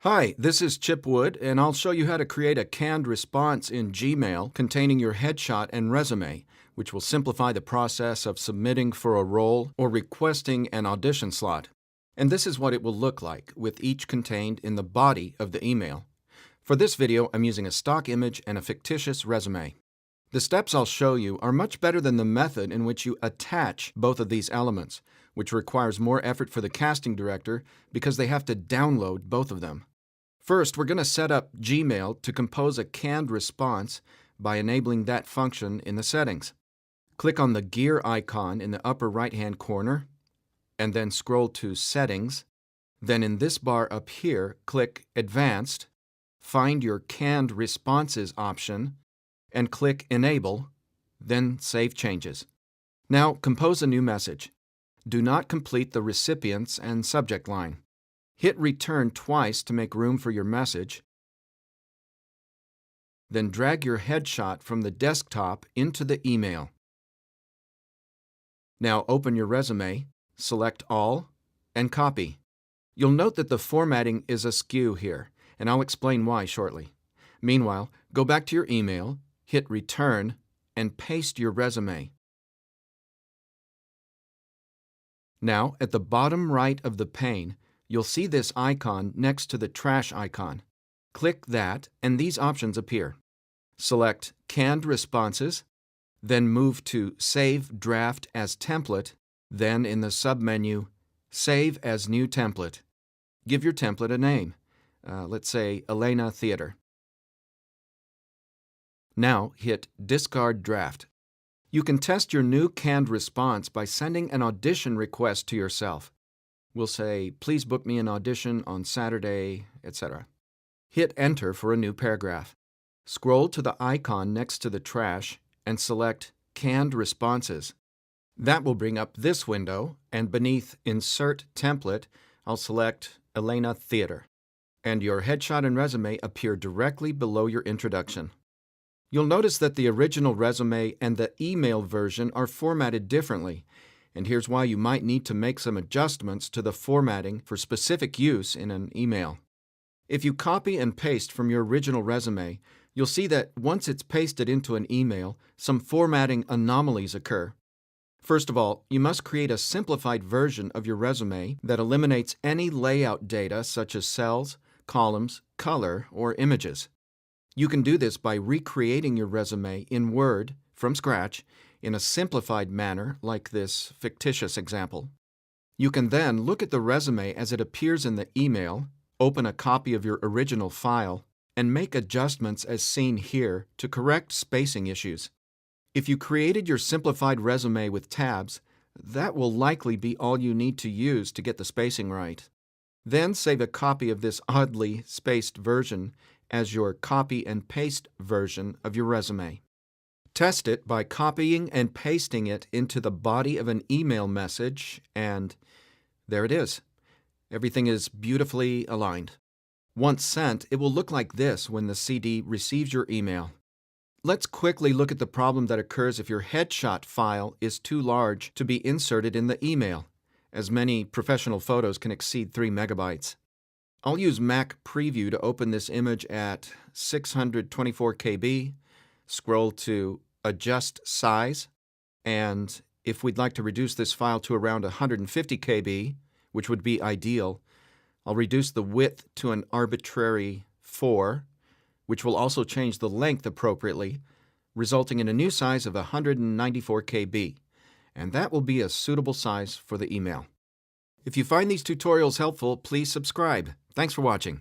Hi, this is Chip Wood, and I'll show you how to create a canned response in Gmail containing your headshot and resume, which will simplify the process of submitting for a role or requesting an audition slot. And this is what it will look like, with each contained in the body of the email. For this video, I'm using a stock image and a fictitious resume. The steps I'll show you are much better than the method in which you attach both of these elements, which requires more effort for the casting director because they have to download both of them. First, we're going to set up Gmail to compose a canned response by enabling that function in the settings. Click on the gear icon in the upper right-hand corner, and then scroll to Settings. Then in this bar up here, click Advanced, find your Canned Responses option, and click Enable, then Save Changes. Now, compose a new message. Do not complete the recipients and subject line. Hit Return twice to make room for your message. Then drag your headshot from the desktop into the email. Now open your resume, select All, and copy. You'll note that the formatting is askew here, and I'll explain why shortly. Meanwhile, go back to your email, hit Return, and paste your resume. Now, at the bottom right of the pane, you'll see this icon next to the trash icon. Click that, and these options appear. Select Canned Responses, then move to Save Draft as Template, then in the submenu, Save as New Template. Give your template a name. Let's say Elena Theater. Now hit Discard Draft. You can test your new canned response by sending an audition request to yourself. We'll say, please book me an audition on Saturday, etc. Hit Enter for a new paragraph. Scroll to the icon next to the trash and select Canned Responses. That will bring up this window, and beneath Insert Template, I'll select Elena Theater. And your headshot and resume appear directly below your introduction. You'll notice that the original resume and the email version are formatted differently. And here's why you might need to make some adjustments to the formatting for specific use in an email. If you copy and paste from your original resume, you'll see that once it's pasted into an email, some formatting anomalies occur. First of all, you must create a simplified version of your resume that eliminates any layout data such as cells, columns, color, or images. You can do this by recreating your resume in Word from scratch in a simplified manner like this fictitious example. You can then look at the resume as it appears in the email, open a copy of your original file, and make adjustments as seen here to correct spacing issues. If you created your simplified resume with tabs, that will likely be all you need to use to get the spacing right. Then save a copy of this oddly spaced version as your copy and paste version of your resume. Test it by copying and pasting it into the body of an email message, and there it is. Everything is beautifully aligned. Once sent, it will look like this when the CD receives your email. Let's quickly look at the problem that occurs if your headshot file is too large to be inserted in the email, as many professional photos can exceed 3 megabytes. I'll use Mac Preview to open this image at 624 KB, scroll to Adjust Size, and if we'd like to reduce this file to around 150 KB, which would be ideal, I'll reduce the width to an arbitrary 4, which will also change the length appropriately, resulting in a new size of 194 KB, and that will be a suitable size for the email. If you find these tutorials helpful, please subscribe. Thanks for watching.